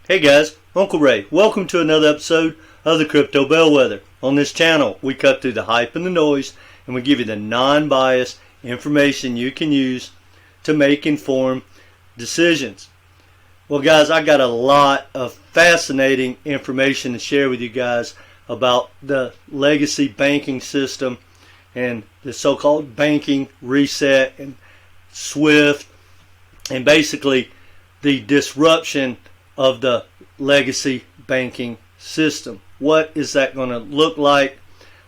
Hey guys, Uncle Ray. Welcome to another episode of the Crypto Bellwether. On this channel, we cut through the hype and the noise, and we give you the non-biased information you can use to make informed decisions. Well guys, I got a lot of fascinating information to share with you guys about the legacy banking system and the so-called banking reset and SWIFT, and basically the disruption of the legacy banking system. What is that going to look like?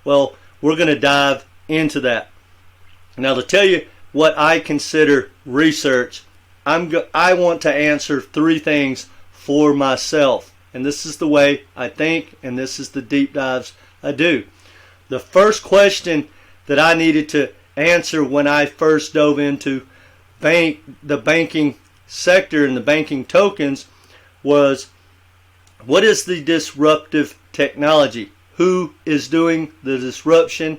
Well, we're going to dive into that. Now, to tell you what I consider research, I want to answer three things for myself. And this is the way I think, and this is the deep dives I do. The first question that I needed to answer when I first dove into the banking sector and the banking tokens was, what is the disruptive technology? Who is doing the disruption?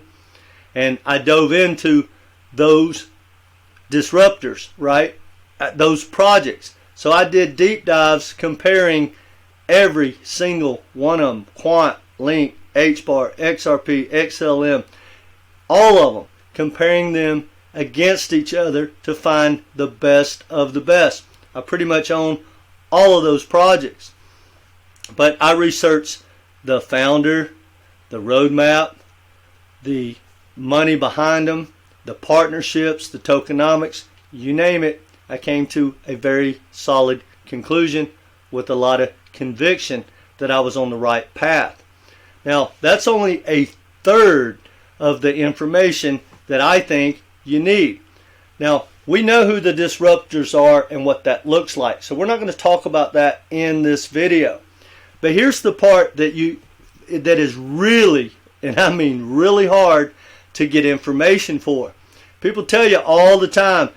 And I dove into those disruptors, right? Those projects. So I did deep dives comparing every single one of them. Quant, Link, HBAR, XRP, XLM, all of them. Comparing them against each other to find the best of the best. I pretty much own all of those projects. But I researched the founder, the roadmap, the money behind them, the partnerships, the tokenomics, you name it. I came to a very solid conclusion with a lot of conviction that I was on the right path. Now, that's only a third of the information that I think you need. Now, we know who the disruptors are and what that looks like. So we're not going to talk about that in this video. But here's the part that is really, and I mean really hard to get information for. People tell you all the time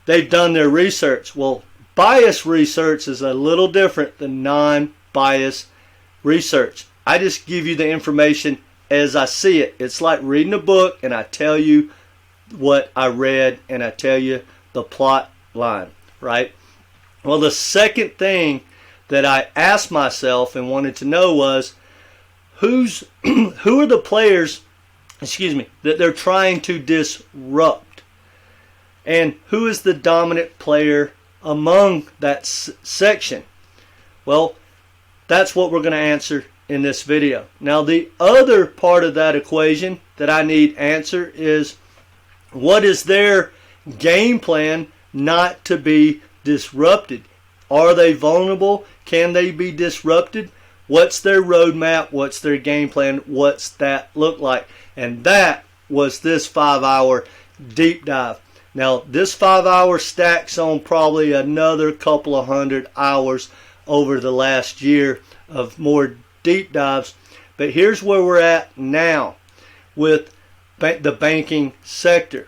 they've done their research. Well, biased research is a little different than non-biased research. I just give you the information as I see it. It's like reading a book and I tell you what I read and I tell you the plot line, right? Well, the second thing that I asked myself and wanted to know was, who are the players, that they're trying to disrupt? And who is the dominant player among that section? Well, that's what we're going to answer in this video. Now, the other part of that equation that I need answer is, what is their game plan not to be disrupted? Are they vulnerable? Can they be disrupted? What's their roadmap? What's their game plan? What's that look like? And that was this 5-hour deep dive. Now, this 5 hour stacks on probably another couple of 100 hours over the last year of more deep dives. But here's where we're at now with the banking sector,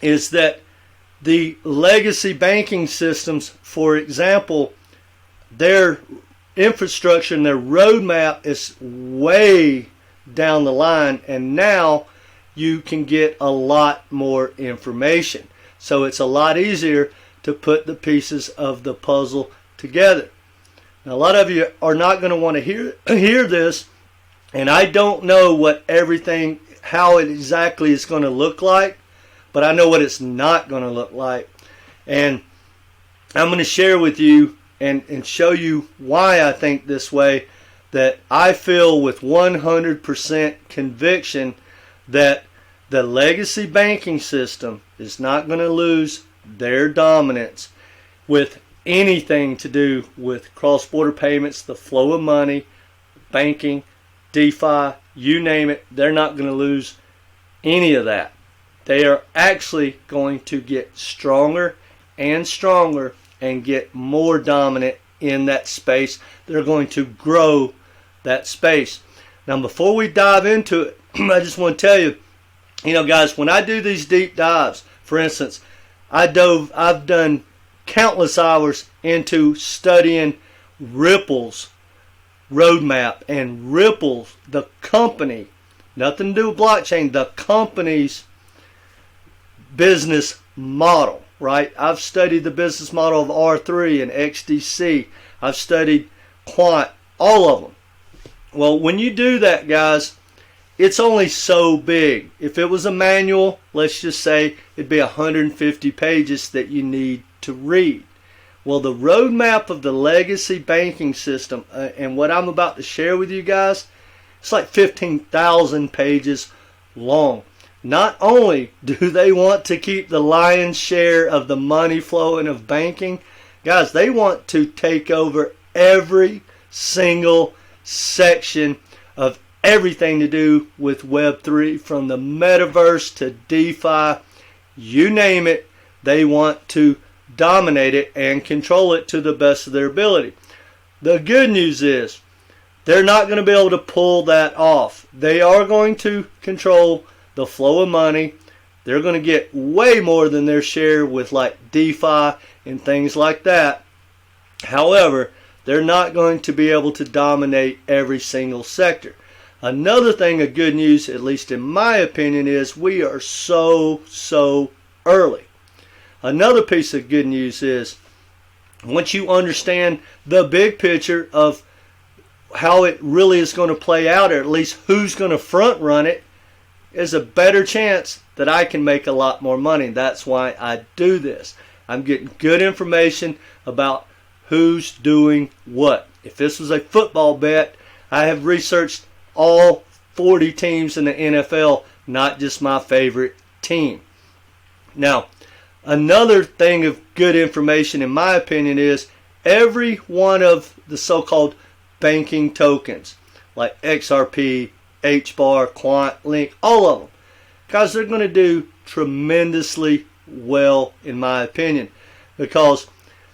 is that the legacy banking systems, for example, their infrastructure and their roadmap is way down the line, and now you can get a lot more information. So it's a lot easier to put the pieces of the puzzle together. Now, a lot of you are not going to want to hear this, and I don't know how it exactly is going to look like, but I know what it's not going to look like. And I'm going to share with you and show you why I think this way, that I feel with 100% conviction that the legacy banking system is not going to lose their dominance with anything to do with cross-border payments, the flow of money, banking, DeFi, you name it. They're not going to lose any of that. They are actually going to get stronger and stronger and get more dominant in that space. They're going to grow that space. Now, before we dive into it, I just want to tell you, guys, when I do these deep dives, for instance, I've done countless hours into studying Ripple's roadmap, and Ripple, the company, nothing to do with blockchain, the company's business model, right? I've studied the business model of R3 and XDC. I've studied quant, all of them. Well, when you do that, guys, it's only so big. If it was a manual, let's just say it'd be 150 pages that you need to read. Well, the roadmap of the legacy banking system and what I'm about to share with you guys, it's like 15,000 pages long. Not only do they want to keep the lion's share of the money flowing of banking, guys, they want to take over every single section of everything to do with Web3, from the metaverse to DeFi, you name it. They want to dominate it and control it to the best of their ability. The good news is they're not going to be able to pull that off. They are going to control the flow of money. They're going to get way more than their share with like DeFi and things like that. However, they're not going to be able to dominate every single sector. Another thing of good news, at least in my opinion, is we are so early. Another piece of good news is once you understand the big picture of how it really is going to play out, or at least who's going to front run it, there's a better chance that I can make a lot more money. That's why I do this. I'm getting good information about who's doing what. If this was a football bet, I have researched all 40 teams in the NFL, not just my favorite team. Now, another thing of good information, in my opinion, is every one of the so-called banking tokens, like XRP, HBAR, ChainLink, all of them, guys, they're going to do tremendously well, in my opinion, because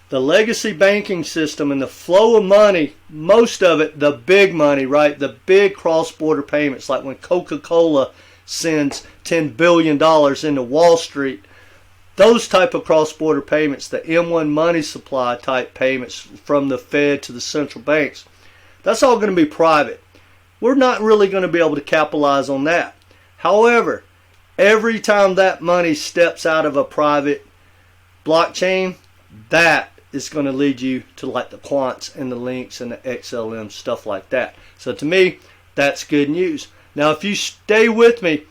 the legacy banking system and the flow of money, most of it, the big money, right? The big cross-border payments, like when Coca-Cola sends $10 billion into Wall Street, those type of cross-border payments, the M1 money supply type payments from the Fed to the central banks, that's all going to be private. We're not really going to be able to capitalize on that. However, every time that money steps out of a private blockchain, that is going to lead you to like the quants and the links and the XLM, stuff like that. So to me, that's good news. Now, if you stay with me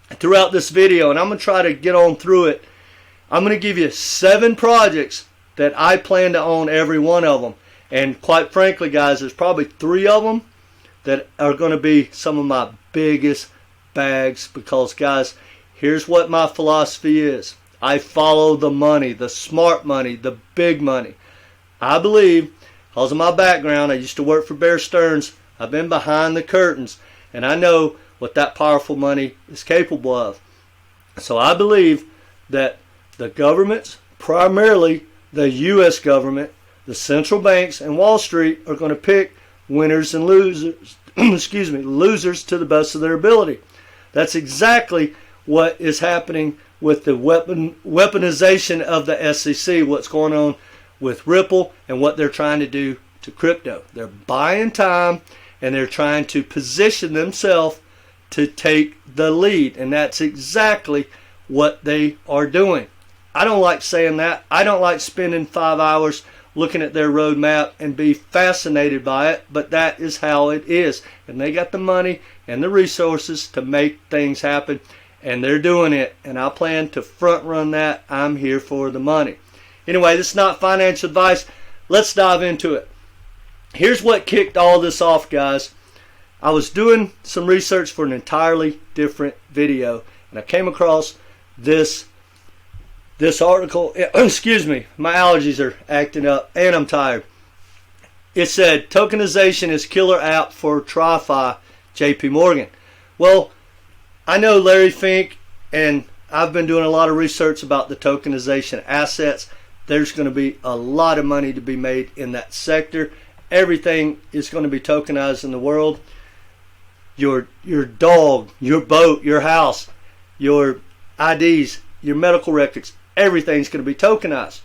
throughout this video, and I'm going to try to get on through it, I'm going to give you 7 projects that I plan to own every one of them. And quite frankly, guys, there's probably 3 of them that are going to be some of my biggest bags, because, guys, here's what my philosophy is. I follow the money, the smart money, the big money. I believe, because of my background, I used to work for Bear Stearns. I've been behind the curtains, and I know what that powerful money is capable of. So I believe that the governments, primarily the U.S. government, the central banks, and Wall Street, are going to pick winners and losers, losers to the best of their ability. That's exactly what is happening with the weaponization of the SEC, what's going on with Ripple and what they're trying to do to crypto. They're buying time and they're trying to position themselves to take the lead, and that's exactly what they are doing. I don't like saying that. I don't like spending 5 hours looking at their roadmap and be fascinated by it, but that is how it is. And they got the money and the resources to make things happen, and they're doing it, and I plan to front run that. I'm here for the money. Anyway, this is not financial advice. Let's dive into it. Here's what kicked all this off, guys. I was doing some research for an entirely different video, and I came across this article. Excuse me, my allergies are acting up, and I'm tired. It said, tokenization is killer app for TradFi, JPMorgan. Well, I know Larry Fink, and I've been doing a lot of research about the tokenization assets. There's going to be a lot of money to be made in that sector. Everything is going to be tokenized in the world. Your dog, your boat, your house, your IDs, your medical records, everything's going to be tokenized.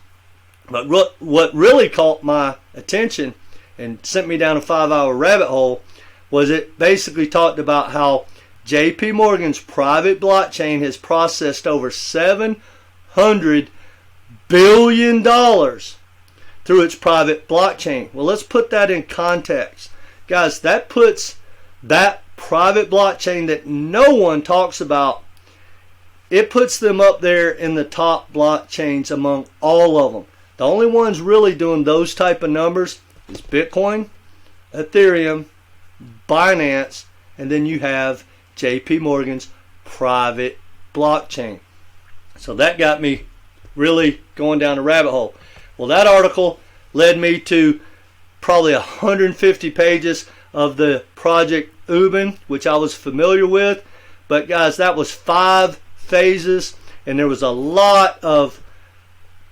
But what really caught my attention and sent me down a 5-hour rabbit hole was it basically talked about how JPMorgan's private blockchain has processed over $700 billion through its private blockchain. Well, let's put that in context. Guys, that puts that private blockchain that no one talks about, it puts them up there in the top blockchains among all of them. The only ones really doing those type of numbers is Bitcoin, Ethereum, Binance, and then you have JPMorgan's private blockchain. So that got me really going down the rabbit hole. Well, that article led me to probably 150 pages of the project Ubin, which I was familiar with. But guys, that was 5 phases, and there was a lot of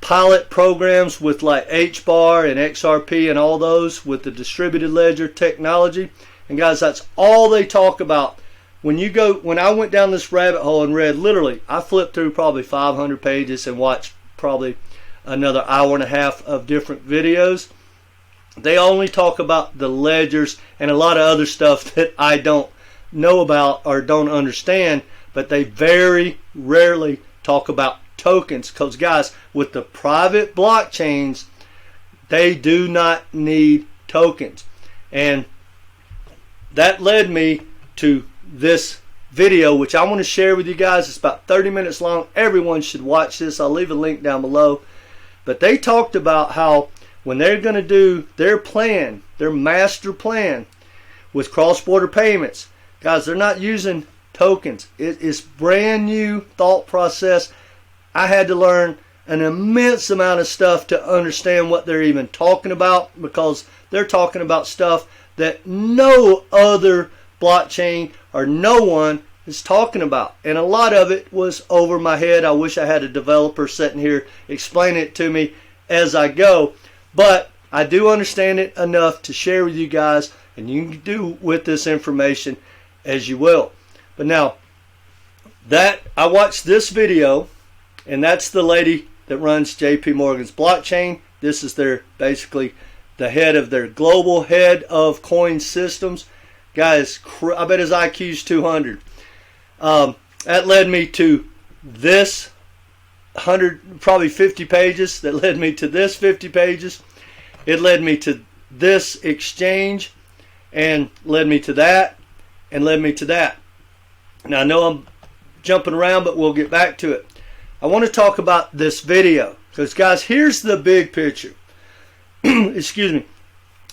pilot programs with like HBAR and XRP and all those with the distributed ledger technology. And guys, that's all they talk about. When I went down this rabbit hole and read, literally, I flipped through probably 500 pages and watched probably another hour and a half of different videos. They only talk about the ledgers and a lot of other stuff that I don't know about or don't understand, but they very rarely talk about tokens, because guys, with the private blockchains, they do not need tokens. And that led me to this video, which I want to share with you guys. It's about 30 minutes long. Everyone should watch this. I'll leave a link down below. But they talked about how when they're going to do their plan, their master plan with cross-border payments, guys, they're not using tokens. It is brand new thought process. I had to learn an immense amount of stuff to understand what they're even talking about, because they're talking about stuff that no other blockchain or no one is talking about. And a lot of it was over my head. I wish I had a developer sitting here explaining it to me as I go. But I do understand it enough to share with you guys, and you can do with this information as you will. But now, that I watched this video, and that's the lady that runs JPMorgan's blockchain. This is their basically the head of their global head of coin systems. Guys, I bet his IQ's 200. That led me to this 100, probably 50 pages. That led me to this 50 pages. It led me to this exchange, and led me to that, and led me to that. Now I know I'm jumping around, but we'll get back to it. I want to talk about this video, because guys, here's the big picture. Excuse me.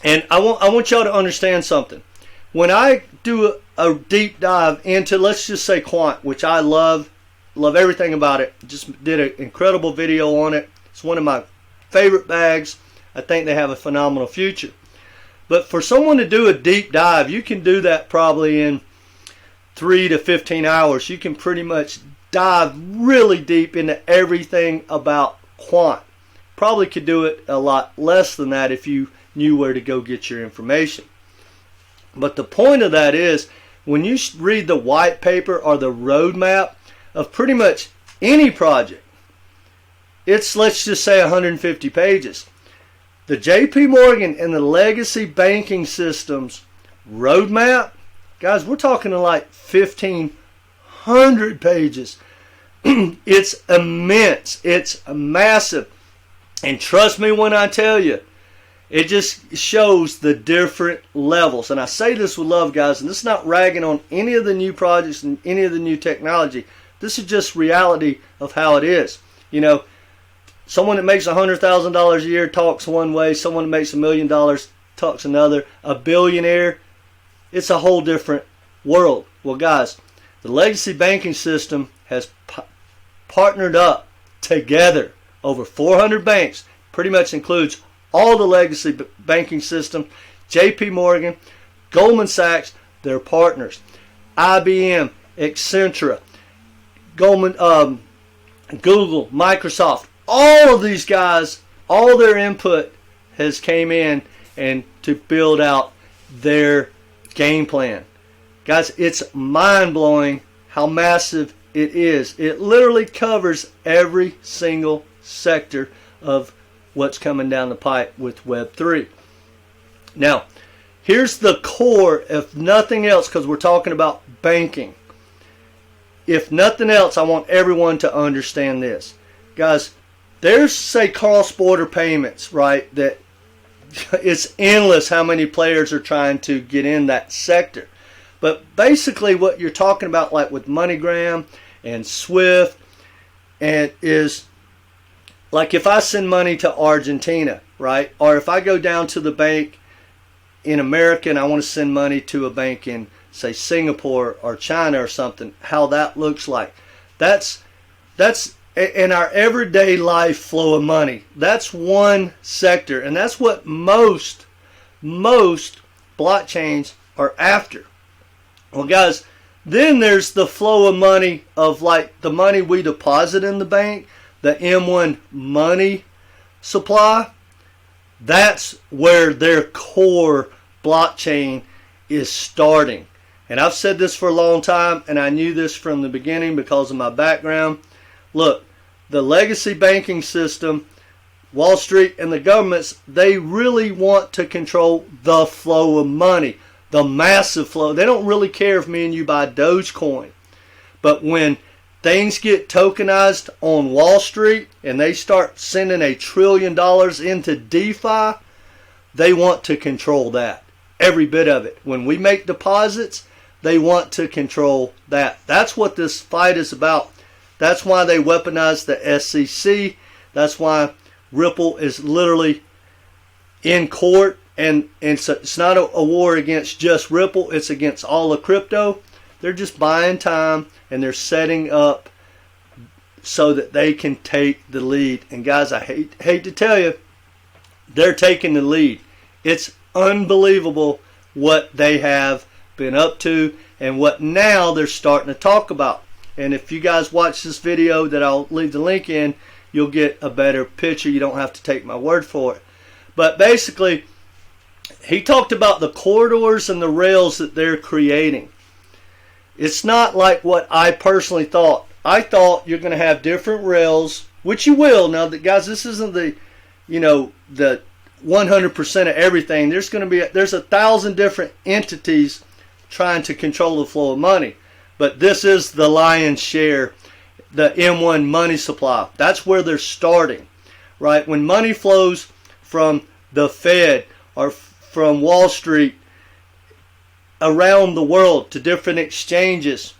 And I want y'all to understand something. When I do a deep dive into, let's just say, quant, which I love everything about it. Just did an incredible video on it. It's one of my favorite bags. I think they have a phenomenal future. But for someone to do a deep dive, you can do that probably in 3 to 15 hours. You can pretty much dive really deep into everything about quant. Probably could do it a lot less than that if you knew where to go get your information. But the point of that is, when you read the white paper or the roadmap of pretty much any project, it's, let's just say, 150 pages. The JPMorgan and the legacy banking systems roadmap, guys, we're talking like 1,500 pages. It's immense. It's massive. And trust me when I tell you, it just shows the different levels. And I say this with love, guys, and this is not ragging on any of the new projects and any of the new technology. This is just reality of how it is. You know, someone that makes $100,000 a year talks one way. Someone that makes $1 million talks another. A billionaire, it's a whole different world. Well, guys, the legacy banking system has partnered up together. Over 400 banks, pretty much includes all the legacy banking system. JPMorgan, Goldman Sachs, their partners. IBM, Accenture, Goldman, Google, Microsoft. All of these guys, all their input has came in and to build out their game plan. Guys, it's mind-blowing how massive it is. It literally covers every single sector of what's coming down the pipe with Web3. Now, here's the core, if nothing else, because we're talking about banking. If nothing else, I want everyone to understand this. Guys, there's, say, cross-border payments, right, that it's endless how many players are trying to get in that sector. But basically what you're talking about, like with MoneyGram and Swift, and is like if I send money to Argentina, right, or if I go down to the bank in America and I want to send money to a bank in, say, Singapore or China or something, how that looks like. That's in our everyday life flow of money. That's one sector, and that's what most blockchains are after. Well, guys, then there's the flow of money of like the money we deposit in the bank, the M1 money supply. That's where their core blockchain is starting. And I've said this for a long time, and I knew this from the beginning because of my background. Look, the legacy banking system, Wall Street and the governments, they really want to control the flow of money, the massive flow. They don't really care if me and you buy Dogecoin. But when things get tokenized on Wall Street and they start sending $1 trillion into DeFi, they want to control that, every bit of it. When we make deposits, they want to control that. That's what this fight is about. That's why they weaponize the SEC. That's why Ripple is literally in court. And it's not a war against just Ripple. It's against all of crypto. They're just buying time, and they're setting up so that they can take the lead. And guys, I hate to tell you, they're taking the lead. It's unbelievable what they have been up to and what now they're starting to talk about. And if you guys watch this video that I'll leave the link in, you'll get a better picture. You don't have to take my word for it. But basically, he talked about the corridors and the rails that they're creating. It's not like what I personally thought. I thought you're going to have different rails, which you will. Now, guys, this isn't the 100% of everything. There's 1,000 different entities trying to control the flow of money. But this is the lion's share, the M1 money supply. That's where they're starting, right? When money flows from the Fed or from Wall Street around the world to different exchanges,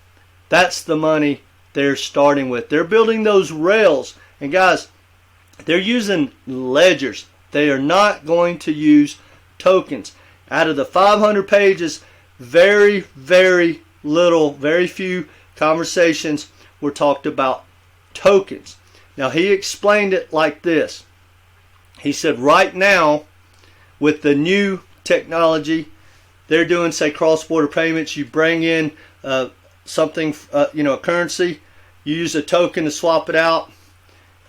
that's the money they're starting with. They're building those rails. And guys, they're using ledgers. They are not going to use tokens. Out of the 500 pages, very few conversations were talked about tokens. Now, he explained it like this. He said right now, with the new technology, they're doing, say, cross-border payments. You bring in something, a currency. You use a token to swap it out,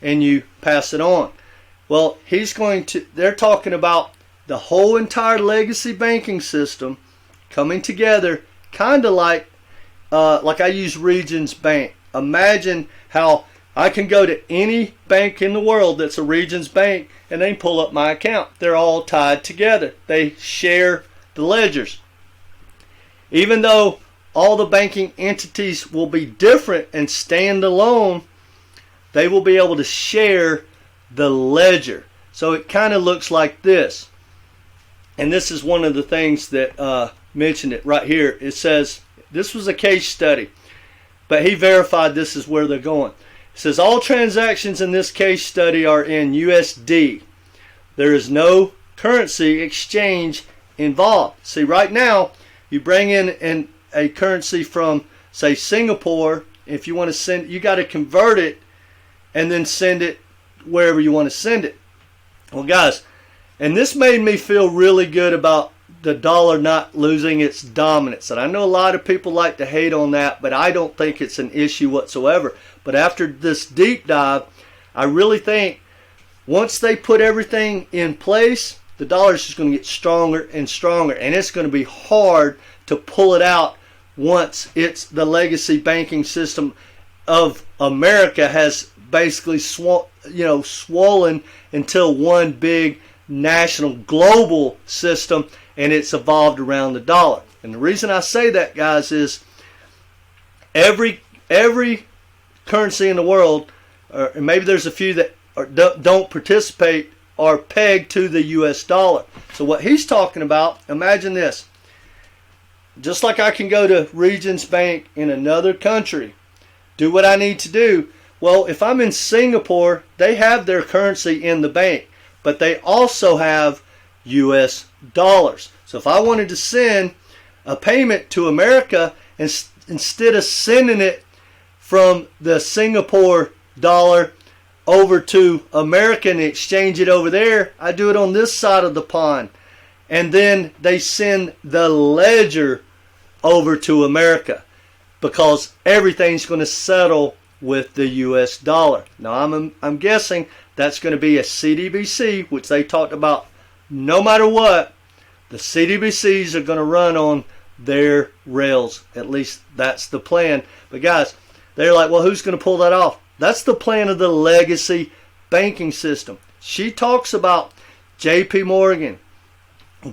and you pass it on. Well, they're talking about the whole entire legacy banking system coming together, kind of like I use Regions Bank. Imagine how I can go to any bank in the world that's a Regions Bank and they pull up my account. They're all tied together. They share the ledgers. Even though all the banking entities will be different and stand alone, they will be able to share the ledger. So it kind of looks like this. And this is one of the things that mentioned it right here. It says, this was a case study, but he verified this is where they're going. It says all transactions in this case study are in USD. There is no currency exchange involved. See, right now, you bring in a currency from, say, Singapore. If you want to send, you got to convert it and then send it wherever you want to send it. Well, guys, and this made me feel really good about the dollar not losing its dominance. And I know a lot of people like to hate on that, but I don't think it's an issue whatsoever. But after this deep dive, I really think once they put everything in place, the dollar is just going to get stronger and stronger. And it's going to be hard to pull it out once it's the legacy banking system of America has basically swollen until one big national global system, and it's evolved around the dollar. And the reason I say that, guys, is every currency in the world, or maybe there's a few that or don't participate are pegged to the US dollar. So what he's talking about, imagine this. Just like I can go to Regions Bank in another country, do what I need to do. Well, if I'm in Singapore, they have their currency in the bank, but they also have US dollars. So if I wanted to send a payment to America, instead of sending it from the Singapore dollar over to America and exchange it over there, I do it on this side of the pond. And then they send the ledger over to America because everything's going to settle with the US dollar. Now I'm guessing that's going to be a CBDC, which they talked about. No matter what, the CBDCs are going to run on their rails. At least that's the plan. But guys, they're like, well, who's going to pull that off? That's the plan of the legacy banking system. She talks about JPMorgan,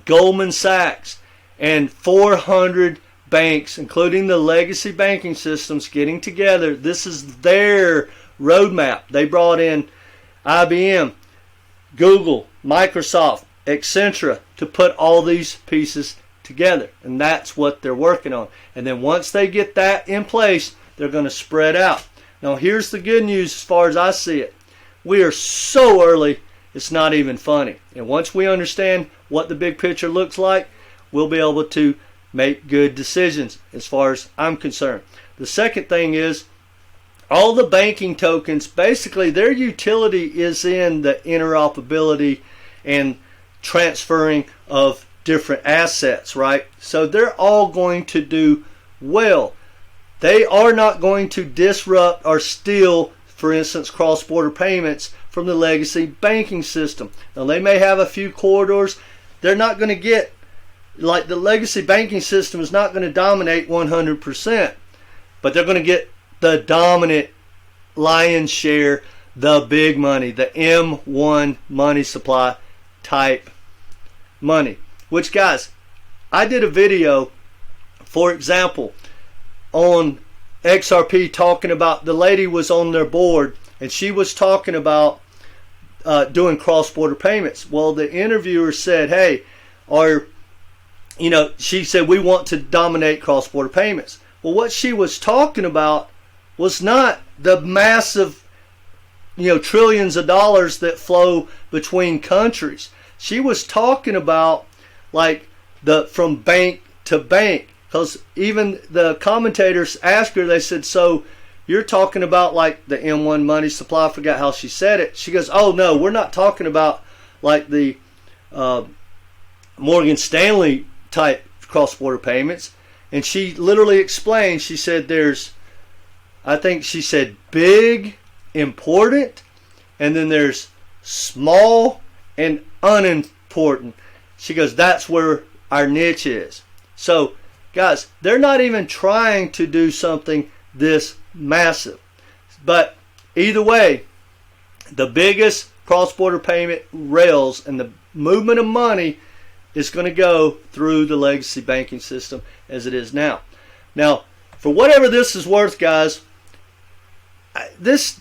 Goldman Sachs, and 400 banks, including the legacy banking systems, getting together. This is their roadmap. They brought in IBM, Google, Microsoft, etc. to put all these pieces together. And that's what they're working on. And then once they get that in place, they're going to spread out. Now here's the good news as far as I see it. We are so early, it's not even funny. And once we understand what the big picture looks like, we'll be able to make good decisions as far as I'm concerned. The second thing is, all the banking tokens, basically their utility is in the interoperability and transferring of different assets, right? So they're all going to do well. They are not going to disrupt or steal, for instance, cross-border payments from the legacy banking system. Now they may have a few corridors. They're not going to get, like the legacy banking system is not going to dominate 100%, but they're going to get the dominant lion's share, the big money, the M1 money supply type money. Which, guys, I did a video, for example, on XRP talking about, the lady was on their board and she was talking about doing cross-border payments. Well, the interviewer said, hey, she said, we want to dominate cross-border payments. Well, what she was talking about was not the massive, trillions of dollars that flow between countries. She was talking about like from bank to bank. Because even the commentators asked her, they said, so you're talking about like the M1 money supply? I forgot how she said it. She goes, oh no, we're not talking about like the Morgan Stanley type cross-border payments. And she literally explained, she said I think she said big, important, and then there's small and unimportant. She goes, that's where our niche is. So guys, they're not even trying to do something this massive. But either way, the biggest cross-border payment rails and the movement of money is going to go through the legacy banking system as it is now. Now, for whatever this is worth, guys, this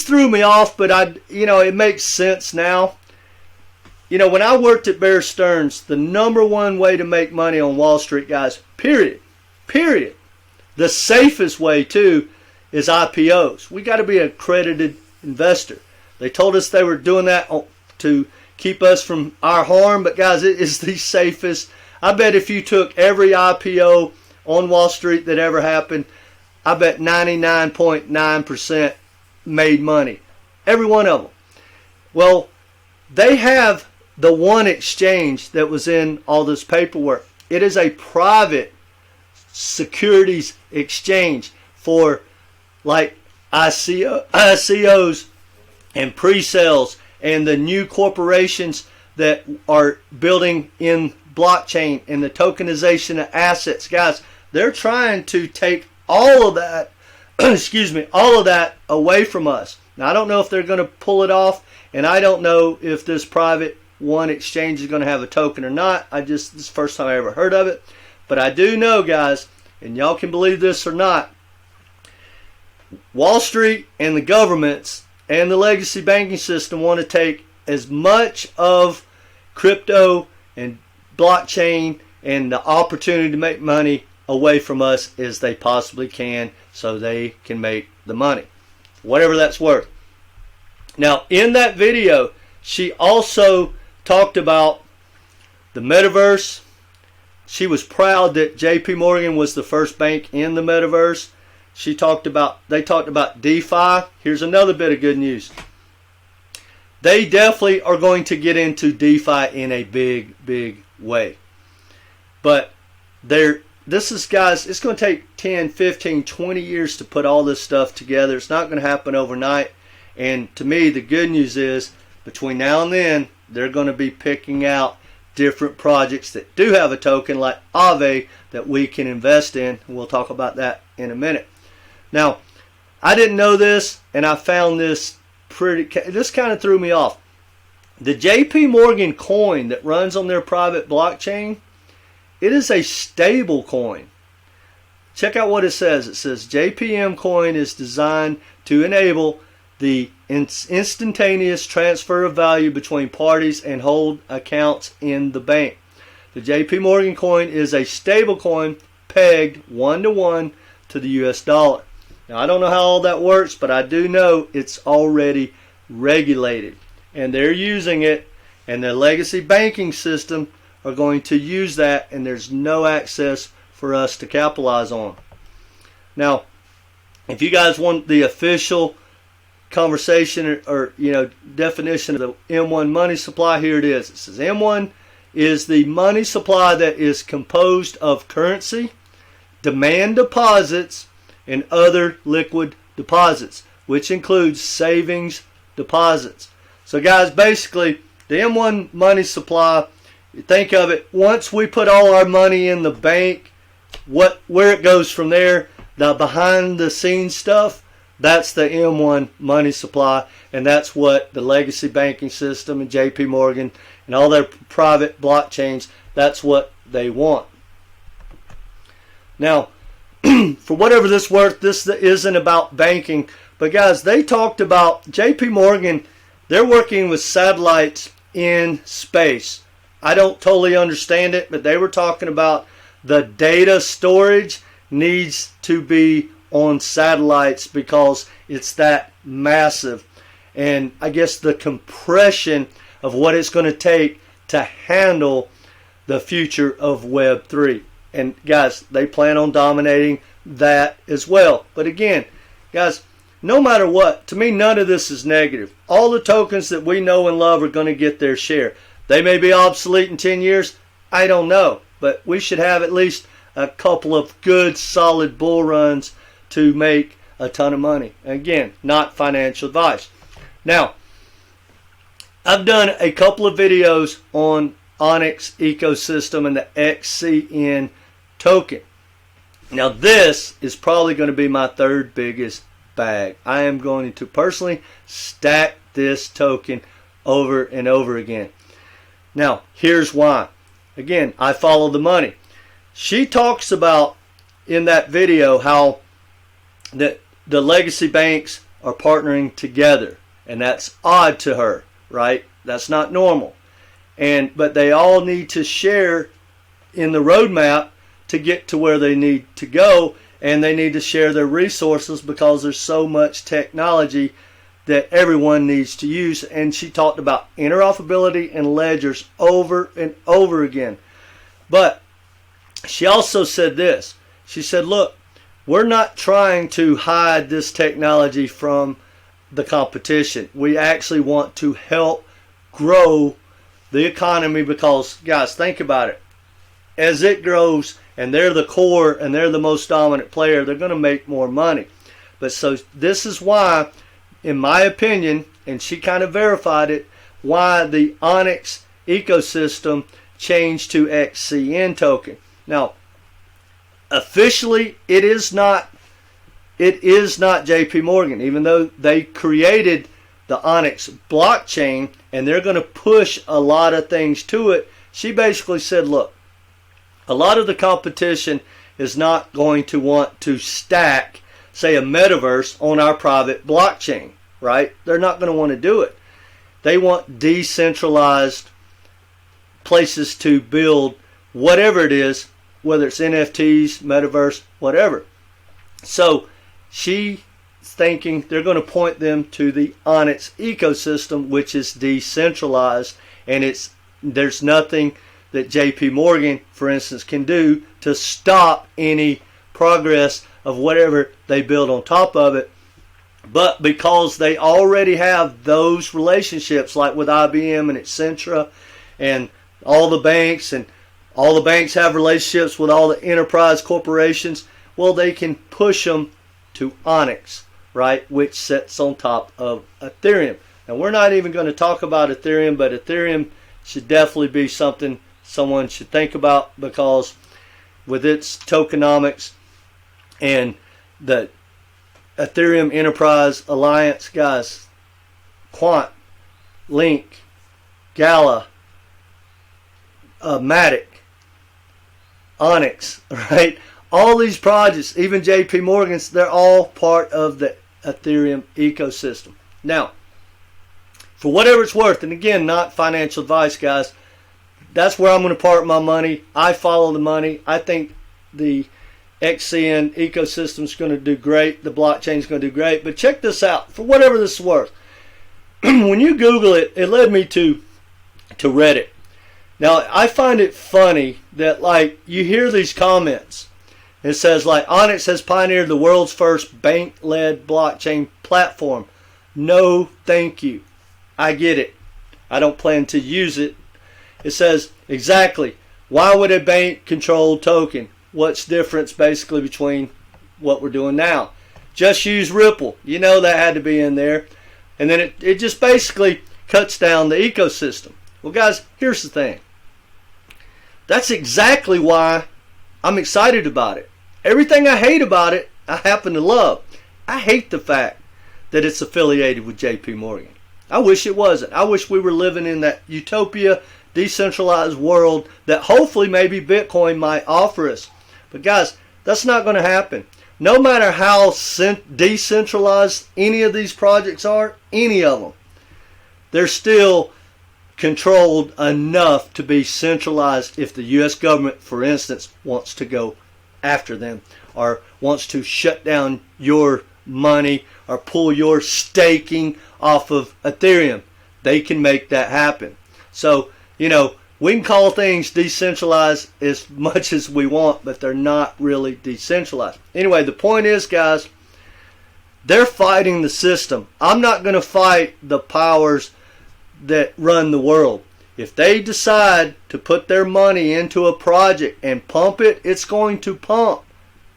threw me off, but it makes sense now. When I worked at Bear Stearns, the number one way to make money on Wall Street, guys, period, the safest way too is IPOs. We got to be an accredited investor. They told us they were doing that to keep us from our harm, but guys, it is the safest. I bet if you took every IPO on Wall Street that ever happened, I bet 99.9% made money. Every one of them. Well, they have the one exchange that was in all this paperwork. It is a private securities exchange for like ICOs and pre-sales and the new corporations that are building in blockchain and the tokenization of assets. Guys, they're trying to take all of that all of that away from us. Now, I don't know if they're going to pull it off, and I don't know if this private one exchange is going to have a token or not. This is the first time I ever heard of it. But I do know, guys, and y'all can believe this or not, Wall Street and the governments and the legacy banking system want to take as much of crypto and blockchain and the opportunity to make money away from us as they possibly can so they can make the money, whatever that's worth. Now, in that video, she also talked about the metaverse. She was proud that JPMorgan was the first bank in the metaverse. They talked about DeFi. Here's another bit of good news. They definitely are going to get into DeFi in a big, big way. But this is, guys, it's going to take 10, 15, 20 years to put all this stuff together. It's not going to happen overnight. And to me, the good news is between now and then, they're going to be picking out different projects that do have a token like Aave that we can invest in. We'll talk about that in a minute. Now, I didn't know this, and I found this this kind of threw me off. The JPMorgan coin that runs on their private blockchain, it is a stable coin. Check out what it says. It says JPM coin is designed to enable the instantaneous transfer of value between parties and hold accounts in the bank. The JPMorgan coin is a stable coin pegged 1-to-1 to the US dollar. Now, I don't know how all that works, but I do know it's already regulated. And they're using it, and their legacy banking system are going to use that, and there's no access for us to capitalize on. Now, if you guys want the official conversation or definition of the M1 money supply, here it is. It says M1 is the money supply that is composed of currency, demand deposits, and other liquid deposits, which includes savings deposits. So guys, basically the M1 money supply, think of it, once we put all our money in the bank, where it goes from there, the behind the scenes stuff, that's the M1 money supply, and that's what the legacy banking system and JPMorgan and all their private blockchains, that's what they want. Now, for whatever this worth, this isn't about banking, but guys, they talked about JPMorgan, they're working with satellites in space. I don't totally understand it, but they were talking about the data storage needs to be on satellites because it's that massive. And I guess the compression of what it's going to take to handle the future of Web 3. And guys, they plan on dominating that as well. But again, guys, no matter what, to me, none of this is negative. All the tokens that we know and love are going to get their share. They may be obsolete in 10 years. I don't know. But we should have at least a couple of good, solid bull runs to make a ton of money. Again, not financial advice. Now, I've done a couple of videos on Onyx ecosystem and the XCN token. Now, this is probably going to be my third biggest bag. I am going to personally stack this token over and over again. Now, here's why. Again, I follow the money. She talks about in that video how that the legacy banks are partnering together, and that's odd to her, right? That's not normal. But they all need to share in the roadmap to get to where they need to go, and they need to share their resources because there's so much technology that everyone needs to use. And she talked about interoperability and ledgers over and over again. But she also said this. She said, look, we're not trying to hide this technology from the competition. We actually want to help grow the economy because, guys, think about it. As it grows and they're the core and they're the most dominant player, they're going to make more money. But so this is why, in my opinion, and she kind of verified it, why the Onyx ecosystem changed to XCN token. Now, officially, it is not JPMorgan, even though they created the Onyx blockchain and they're going to push a lot of things to it. She basically said, look, a lot of the competition is not going to want to stack, say, a metaverse on our private blockchain. right? They're not going to want to do it. They want decentralized places to build whatever it is, whether it's NFTs, metaverse, whatever. So she's thinking they're going to point them to the Onyx ecosystem, which is decentralized, and there's nothing that JPMorgan, for instance, can do to stop any progress of whatever they build on top of it. But because they already have those relationships, like with IBM and etc., and all the banks have relationships with all the enterprise corporations, well, they can push them to Onyx, right, which sits on top of Ethereum. Now, we're not even going to talk about Ethereum, but Ethereum should definitely be something someone should think about, because with its tokenomics and the Ethereum Enterprise Alliance, guys, Quant, Link, Gala, Matic, Onyx, right? All these projects, even JPMorgan's, they're all part of the Ethereum ecosystem. Now, for whatever it's worth, and again, not financial advice, guys, that's where I'm going to park my money. I follow the money. I think the XCN ecosystem is going to do great. The blockchain is going to do great. But check this out. For whatever this is worth, when you Google it, it led me to Reddit. Now, I find it funny that, like, you hear these comments. It says, like, Onyx has pioneered the world's first bank-led blockchain platform. No, thank you. I get it. I don't plan to use it. It says, exactly, why would a bank-controlled token? What's the difference basically between what we're doing now? Just use Ripple. You know that had to be in there. And then it just basically cuts down the ecosystem. Well, guys, here's the thing. That's exactly why I'm excited about it. Everything I hate about it, I happen to love. I hate the fact that it's affiliated with JPMorgan. I wish it wasn't. I wish we were living in that utopia, decentralized world that hopefully maybe Bitcoin might offer us. But guys, that's not going to happen. No matter how decentralized any of these projects are, any of them, they're still controlled enough to be centralized if the U.S. government, for instance, wants to go after them or wants to shut down your money or pull your staking off of Ethereum. They can make that happen. So, you know, we can call things decentralized as much as we want, but they're not really decentralized. Anyway, the point is, guys, they're fighting the system. I'm not going to fight the powers that run the world. If they decide to put their money into a project and pump it, it's going to pump.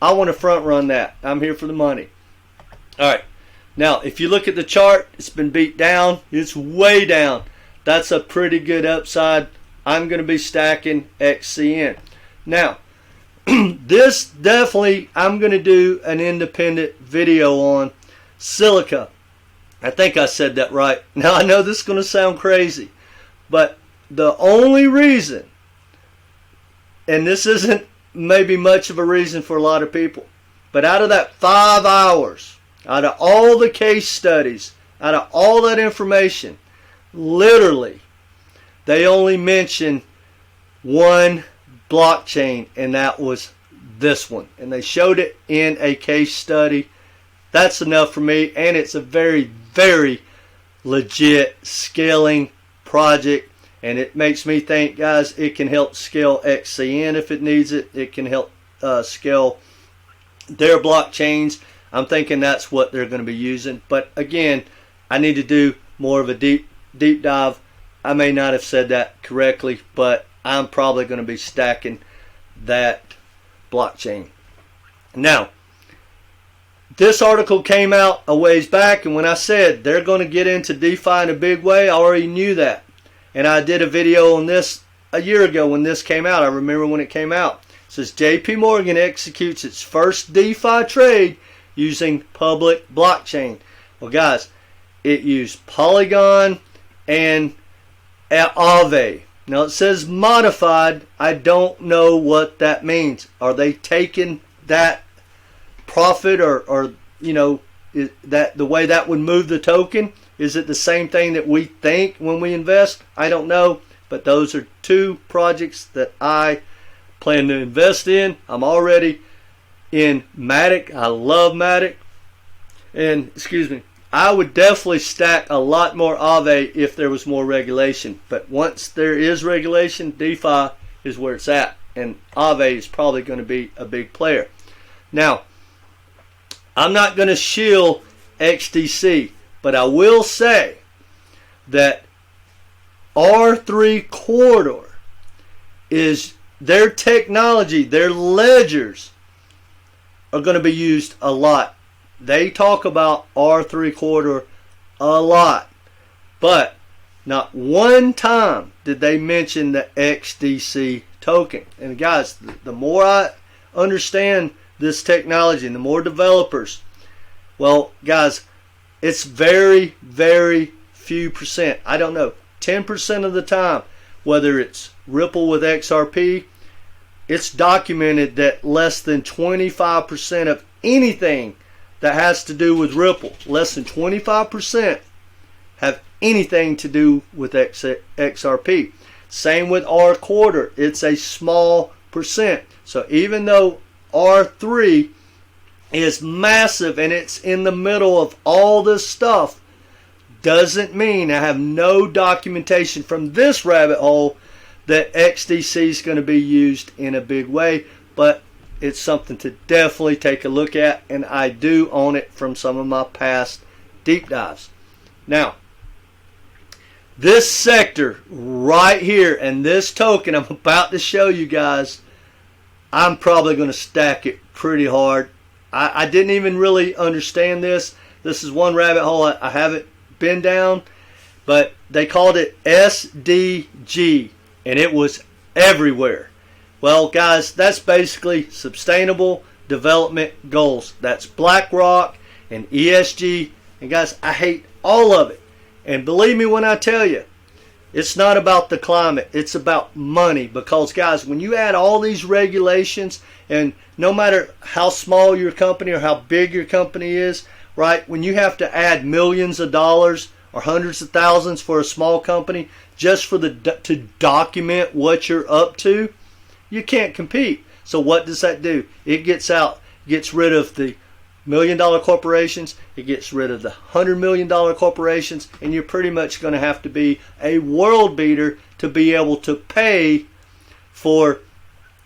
I want to front run that. I'm here for the money. All right. Now, if you look at the chart, it's been beat down. It's way down. That's a pretty good upside. I'm going to be stacking XCN. Now, this definitely, I'm going to do an independent video on Zilliqa. I think I said that right. Now, I know this is going to sound crazy, but the only reason, and this isn't maybe much of a reason for a lot of people, but out of that 5 hours, out of all the case studies, out of all that information, literally, they only mentioned one blockchain, and that was this one. And they showed it in a case study. That's enough for me, and it's a very, very legit scaling project. And it makes me think, guys, it can help scale XCN if it needs it. It can help scale their blockchains. I'm thinking that's what they're going to be using. But again, I need to do more of a deep dive. I may not have said that correctly, but I'm probably going to be stacking that blockchain. Now, this article came out a ways back, and when I said they're going to get into DeFi in a big way, I already knew that. And I did a video on this a year ago when this came out. I remember when it came out. It says JPMorgan executes its first DeFi trade using public blockchain. Well, guys, it used Polygon and Aave. Now it says modified. I don't know what that means. Are they taking that profit or you know, that the way that would move the token? Is it the same thing that we think when we invest? I don't know, but those are two projects that I plan to invest in. I'm already in Matic. I love Matic. And, excuse me, I would definitely stack a lot more Aave if there was more regulation. But once there is regulation, DeFi is where it's at. And Aave is probably going to be a big player. Now, I'm not going to shield XDC, but I will say that R3 Corridor is their technology, their ledgers are going to be used a lot. They talk about R3 Corridor a lot, but not one time did they mention the XDC token. And guys, the more I understand this technology and the more developers, well, guys, it's very, very few percent. I don't know, 10% of the time, whether it's Ripple with XRP, it's documented that less than 25% of anything that has to do with Ripple, less than 25% have anything to do with XRP. Same with R quarter, it's a small percent. So even though R3 is massive and it's in the middle of all this stuff, doesn't mean I have no documentation from this rabbit hole that XDC is going to be used in a big way, but it's something to definitely take a look at, and I do own it from some of my past deep dives. Now, this sector right here and this token I'm about to show you guys, I'm probably going to stack it pretty hard. I didn't even really understand this. This is one rabbit hole I haven't been down, but they called it SDG, and it was everywhere. Well, guys, that's basically Sustainable Development Goals. That's BlackRock and ESG. And guys, I hate all of it. And believe me when I tell you, it's not about the climate. It's about money. Because, guys, when you add all these regulations, and no matter how small your company or how big your company is, right, when you have to add millions of dollars or hundreds of thousands for a small company just for to document what you're up to, you can't compete. So what does that do? It gets rid of the $1 million corporations, it gets rid of the $100 million corporations, and you're pretty much going to have to be a world beater to be able to pay for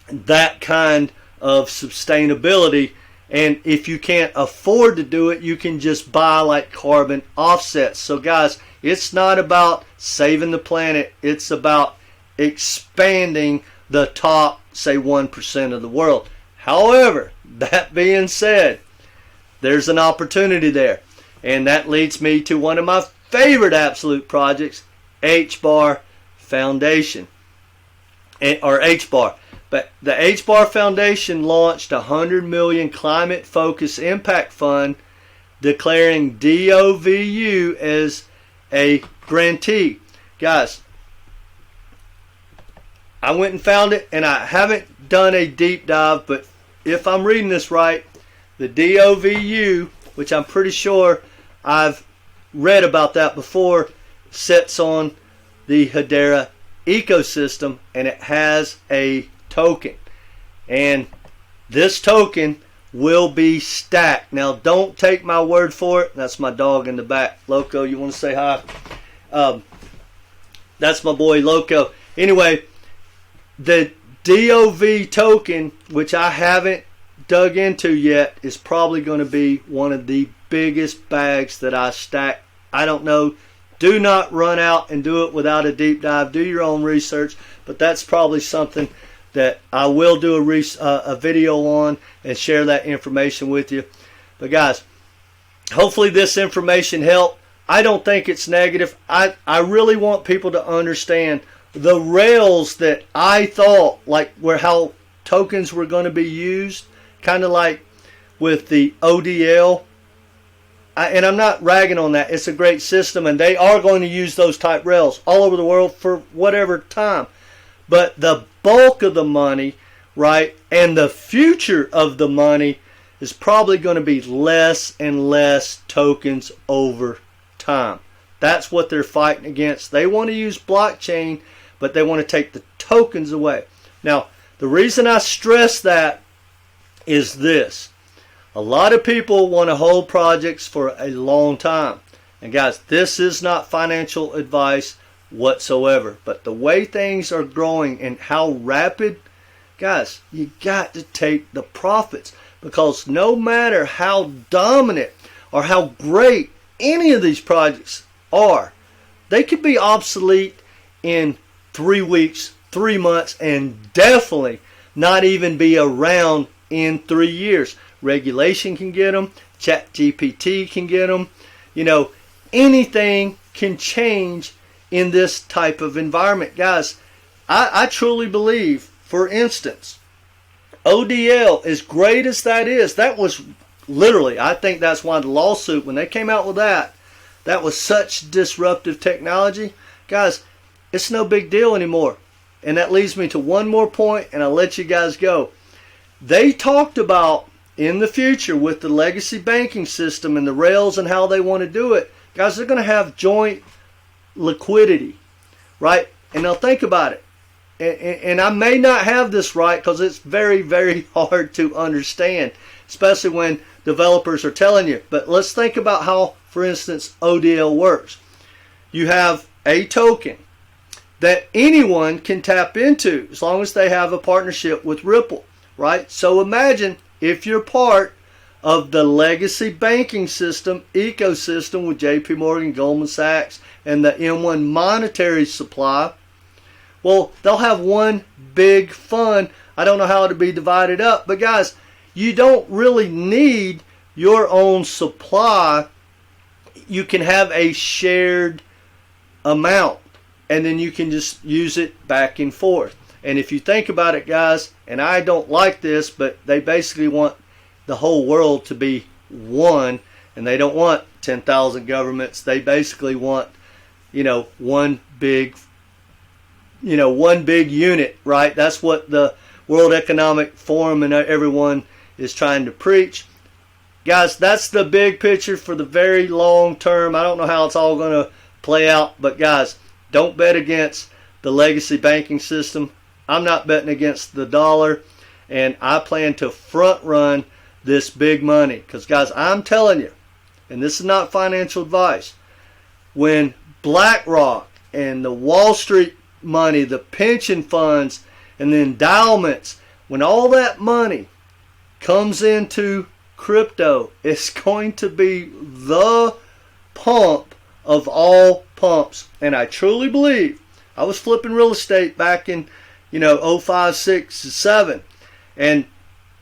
that kind of sustainability. And if you can't afford to do it, you can just buy like carbon offsets. So guys, it's not about saving the planet, it's about expanding the top, say, 1% of the world. However, that being said, there's an opportunity there. And that leads me to one of my favorite absolute projects, HBAR Foundation. Or HBAR. But the HBAR Foundation launched a $100 million climate focused impact fund, declaring DOVU as a grantee. Guys, I went and found it, and I haven't done a deep dive, but if I'm reading this right, the DOVU, which I'm pretty sure I've read about that before, sits on the Hedera ecosystem, and it has a token. And this token will be stacked. Now, don't take my word for it. That's my dog in the back. Loco, you want to say hi? That's my boy Loco. Anyway, the DOV token, which I haven't dug into yet, is probably going to be one of the biggest bags that I stack. I don't know. Do not run out and do it without a deep dive. Do your own research. But that's probably something that I will do a video on and share that information with you. But guys, hopefully this information helped. I don't think it's negative. I really want people to understand the rails that I thought, like how tokens were going to be used, kind of like with the ODL. And I'm not ragging on that. It's a great system, and they are going to use those type rails all over the world for whatever time. But the bulk of the money, right, and the future of the money is probably going to be less and less tokens over time. That's what they're fighting against. They want to use blockchain, but they want to take the tokens away. Now, the reason I stress that is this. A lot of people want to hold projects for a long time. And guys, this is not financial advice whatsoever. But the way things are growing and how rapid, guys, you got to take the profits. Because no matter how dominant or how great any of these projects are, they could be obsolete in 3 weeks, 3 months, and definitely not even be around in 3 years. Regulation can get them. ChatGPT can get them. You know, anything can change in this type of environment. Guys, I truly believe, for instance, ODL, as great as that is, that was literally, I think that's why the lawsuit, when they came out with that was such disruptive technology. Guys, it's no big deal anymore. And that leads me to one more point, and I'll let you guys go. They talked about in the future with the legacy banking system and the rails and how they want to do it, guys, they're going to have joint liquidity, right? And now think about it. And I may not have this right because it's very, very hard to understand, especially when developers are telling you. But let's think about how, for instance, ODL works. You have a token that anyone can tap into as long as they have a partnership with Ripple, right? So imagine if you're part of the legacy banking system ecosystem with JPMorgan, Goldman Sachs, and the M1 monetary supply. Well, they'll have one big fund. I don't know how it'll be divided up, but guys, you don't really need your own supply. You can have a shared amount, and then you can just use it back and forth. And if you think about it, guys, and I don't like this, but they basically want the whole world to be one, and they don't want 10,000 governments. They basically want, one big unit, right? That's what the World Economic Forum and everyone is trying to preach. Guys, that's the big picture for the very long term. I don't know how it's all going to play out, but guys, don't bet against the legacy banking system. I'm not betting against the dollar, and I plan to front run this big money. Because guys, I'm telling you, and this is not financial advice, when BlackRock and the Wall Street money, the pension funds, and the endowments, when all that money comes into crypto, it's going to be the pump of all pumps. And I truly believe, I was flipping real estate back in 05, 6, 7, and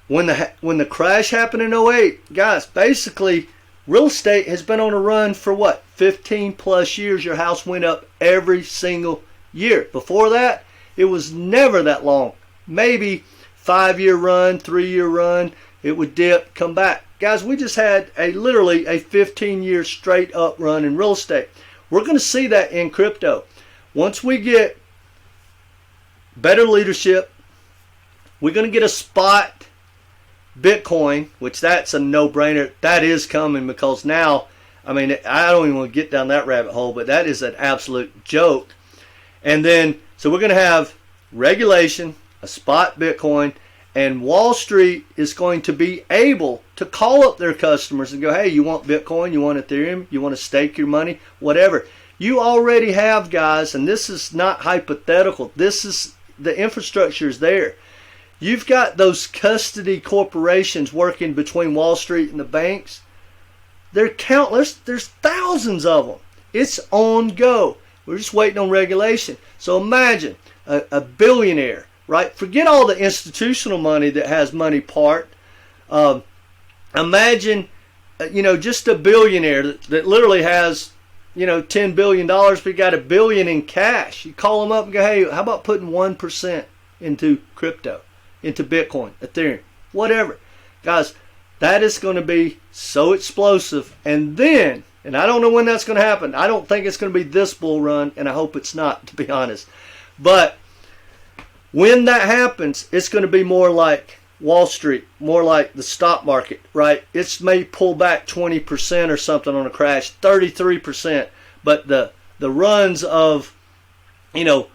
when the crash happened in 08, guys, basically real estate has been on a run for what, 15 plus years. Your house went up every single year. Before that, it was never that long. Maybe 5-year run, 3-year run, it would dip, come back. Guys, we just had literally a 15-year straight up run in real estate. We're going to see that in crypto. Once we get better leadership, we're going to get a spot Bitcoin, which that's a no-brainer. That is coming because now, I don't even want to get down that rabbit hole, but that is an absolute joke. And then, so we're going to have regulation, a spot Bitcoin, and Wall Street is going to be able to call up their customers and go, hey, you want Bitcoin, you want Ethereum, you want to stake your money, whatever. You already have, guys, and this is not hypothetical. This is, the infrastructure is there. You've got those custody corporations working between Wall Street and the banks. They're countless. There's thousands of them. It's on go. We're just waiting on regulation. So imagine a billionaire, right? Forget all the institutional money that has money parked. Imagine, just a billionaire that literally has, $10 billion, but you got $1 billion in cash. You call them up and go, hey, how about putting 1% into crypto, into Bitcoin, Ethereum, whatever. Guys, that is going to be so explosive. And then, and I don't know when that's going to happen. I don't think it's going to be this bull run, and I hope it's not, to be honest. But when that happens, it's going to be more like Wall Street, more like the stock market, right? It's may pull back 20% or something on a crash, 33%. But the runs of, you know,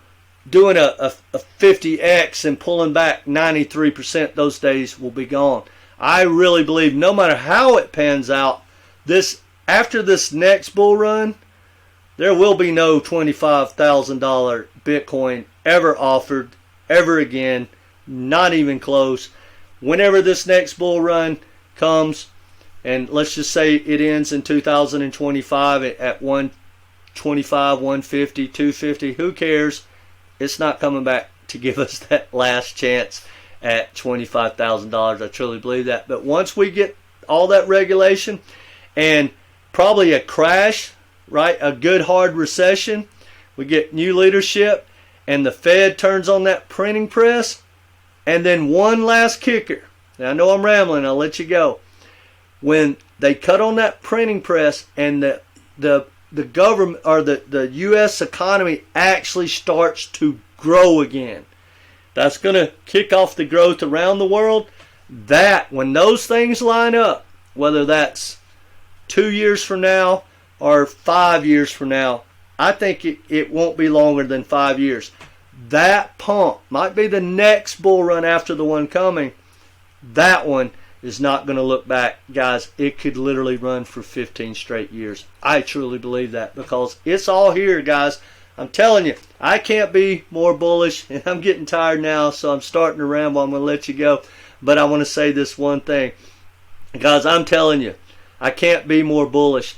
doing a 50x and pulling back 93%, those days will be gone. I really believe no matter how it pans out, after this next bull run, there will be no $25,000 Bitcoin ever offered ever again, not even close. Whenever this next bull run comes, and let's just say it ends in 2025 at 125, 150, 250, who cares? It's not coming back to give us that last chance at $25,000. I truly believe that. But once we get all that regulation and probably a crash, right, a good hard recession, we get new leadership and the Fed turns on that printing press. And then one last kicker. Now I know I'm rambling, I'll let you go. When they cut on that printing press and the government or the US economy actually starts to grow again, that's going to kick off the growth around the world. That when those things line up, whether that's 2 years from now or 5 years from now, I think it won't be longer than 5 years. That pump might be the next bull run after the one coming. That one is not going to look back, guys. It could literally run for 15 straight years. I truly believe that because it's all here, guys. I'm telling you, I can't be more bullish, and I'm getting tired now, so I'm starting to ramble. I'm going to let you go, but I want to say this one thing. Guys, I'm telling you, I can't be more bullish.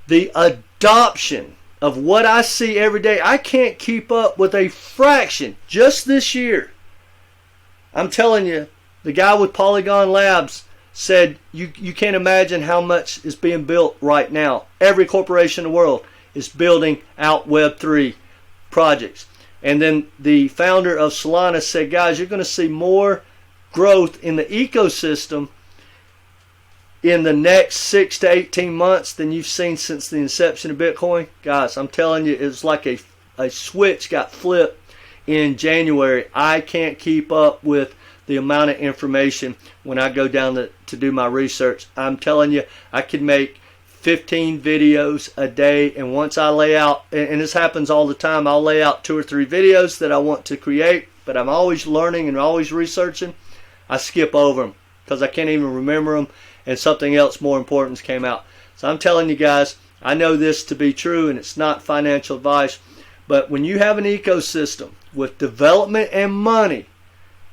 The adoption of what I see every day, I can't keep up with a fraction. Just this year, I'm telling you, the guy with Polygon Labs said you can't imagine how much is being built right now. Every corporation in the world is building out Web3 projects. And then the founder of Solana said, guys, you're going to see more growth in the ecosystem in the next 6 to 18 months than you've seen since the inception of Bitcoin. Guys, I'm telling you, it's like a switch got flipped in January. I can't keep up with the amount of information when I go down to do my research. I'm telling you, I could make 15 videos a day, and once I lay out, and this happens all the time, I'll lay out 2 or 3 videos that I want to create, but I'm always learning and always researching. I skip over them because I can't even remember them, and something else more important came out. So I'm telling you guys, I know this to be true, and it's not financial advice, but when you have an ecosystem with development and money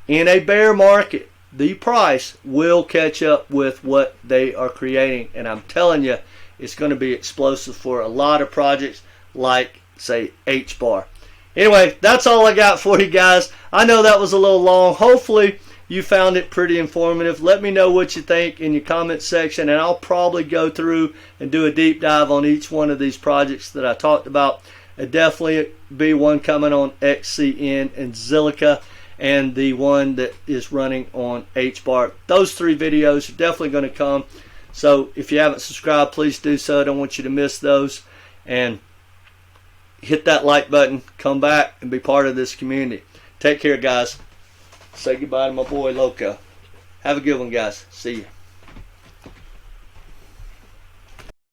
in a bear market, the price will catch up with what they are creating, and I'm telling you, it's going to be explosive for a lot of projects like, say, HBAR. Anyway, that's all I got for you guys. I know that was a little long. Hopefully, you found it pretty informative. Let me know what you think in your comment section, and I'll probably go through and do a deep dive on each one of these projects that I talked about. There'll definitely be one coming on XCN and Zilliqa, and the one that is running on HBAR. Those 3 videos are definitely going to come. So if you haven't subscribed, please do so. I don't want you to miss those. And hit that like button. Come back and be part of this community. Take care, guys. Say goodbye to my boy Loco. Have a good one, guys. See you.